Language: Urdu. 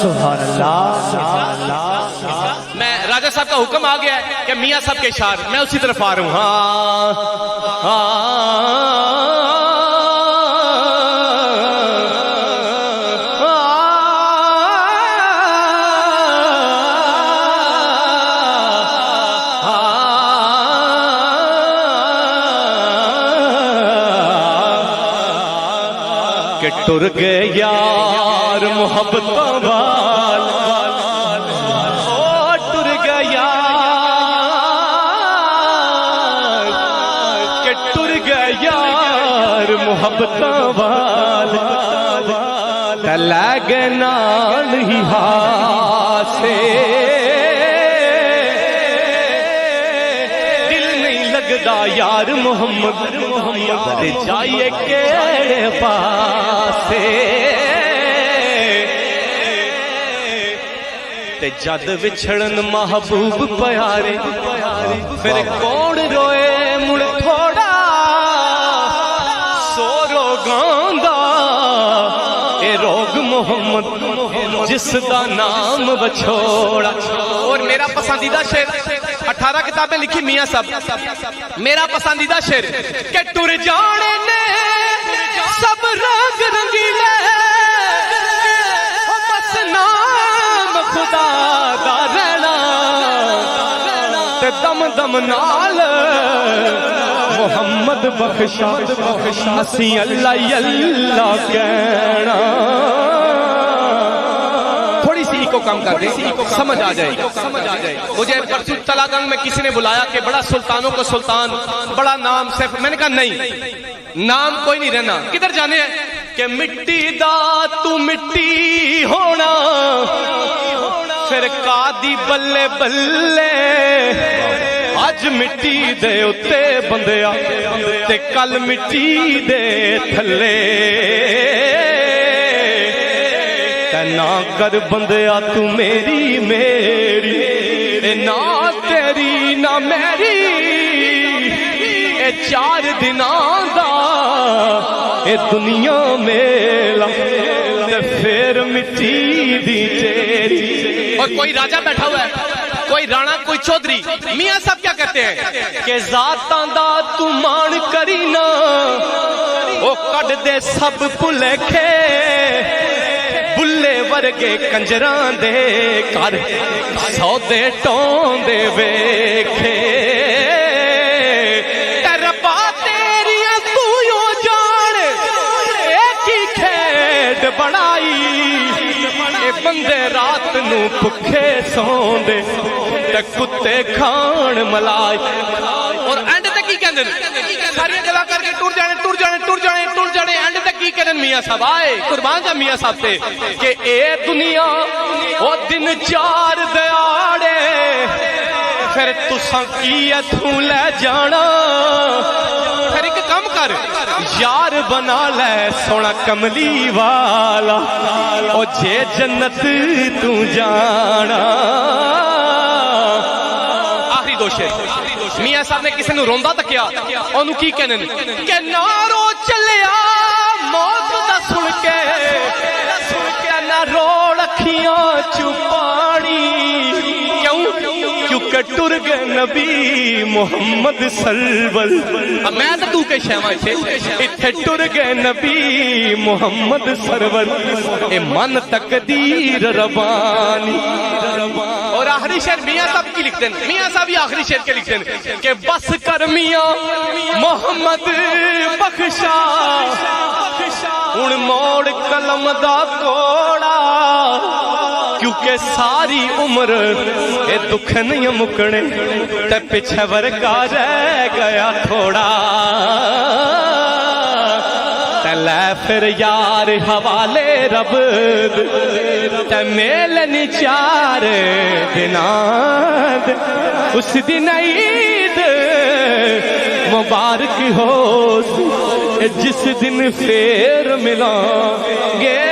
سبحان اللہ۔ میں راجہ صاحب کا حکم آ گیا ہے کہ میاں صاحب کے اشعار، میں اسی طرف آ رہا ہوں۔ کہ ٹر گئے یار محبتوں وال، ٹر گئے یار، کہ ٹر گئے یار محبتوں وال، لے گئے نال ہی ہاسے، دل نہیں لگدا یار محمد تے جائیے کیڑے پاسے، تے جد وچھڑن محبوب پیارے، پھر کون روئے مڑ تھوڑا، سو روگاں اے روگ محمد جس دا نام بچھوڑا۔ اور میرا پسندیدہ شعر، 18 کتابیں لکھی میاں صاحب، میرا پسندیدہ شعر کہ ٹر جانے نے سب رنگ رنگیلے، بس نام خدا دا رہنا، تے دم دم نال محمد بخشا، اسی اللہ اللہ کہنا۔ تھوڑی سی کو کم کر دیں، سمجھ آ جائے۔ مجھے پرسوں تلا گنگ میں کسی نے بلایا کہ بڑا سلطانوں کو سلطان، بڑا نام صرف، میں نے کہا نہیں، نام کوئی نہیں رہنا، کدھر جانے ہیں کہ مٹی دا تو مٹی ہونا، پھر قادی بلے بلے، اج مٹی دے اتے بندیا تے کل مٹی دے تھلے، نہ کر بندیا تو میری میری، نہ تیری نہ میری، اے 4 دناں دا اے دنیا میلا، تے پھر مٹی دی تیری۔ اور کوئی راجہ بیٹھا ہوا ہے، کوئی رانا، کوئی چودھری، میاں صاحب کیا کہتے ہیں کہ ذاتاں دا تو مان کری نا، او کڈ دے سب بھلیکھے، بلے ورگے کنجراں دے کر سودے ٹون دے ویکھے، تے ربا تیریاں تو یو جان ایک ہی کھیڈ بڑائی، اے بندے رات نو بھکھے سوندے تے کتے کھان ملائی۔ اور اینڈ تک کی کہندے ساری گلا کر کے ٹر جانے ٹر جانے ٹر جانے ٹر جانے، اینڈ تک کی کہندے میاں صاحب آئے قربان جا میاں صاحب سے کہ اے دنیا او دن 4 دیاڑے، پھر تساں کی اتھوں لے جانا، پھر ایک کم کر یار بنا لے سونا کملی والا، او جے جنت تو جانا۔ آخری 2 شعر میاں صاحب نے کسی نے روندا تکیا، انہوں کی کہنے کہ نارو چلیا موت دا سن کے نہ روڑ اکھیاں چپاڑی، کیوں؟ کیونکہ ٹر گئے نبی محمد سرور، میں تو تو کے شہواں اتھے ٹر گئے نبی محمد سرور، اے من تقدیر ربانی۔ اور آخری شعر میاں صاحب کی لکھتے ہیں، میاں صاحب یہ آخری شعر کے لکھتے ہیں کہ بس کر میاں محمد بخشا، ہن موڑ قلم دا کوڑا، کیونکہ ساری عمر اے دکھ نہیں مکنے، تے پیچھے ورگا رہ گیا تھوڑا، لے پھر یار حوالے رب تے میلنی 4 دناں، اس دن عید مبارک ہو جس دن پھر ملیں گے۔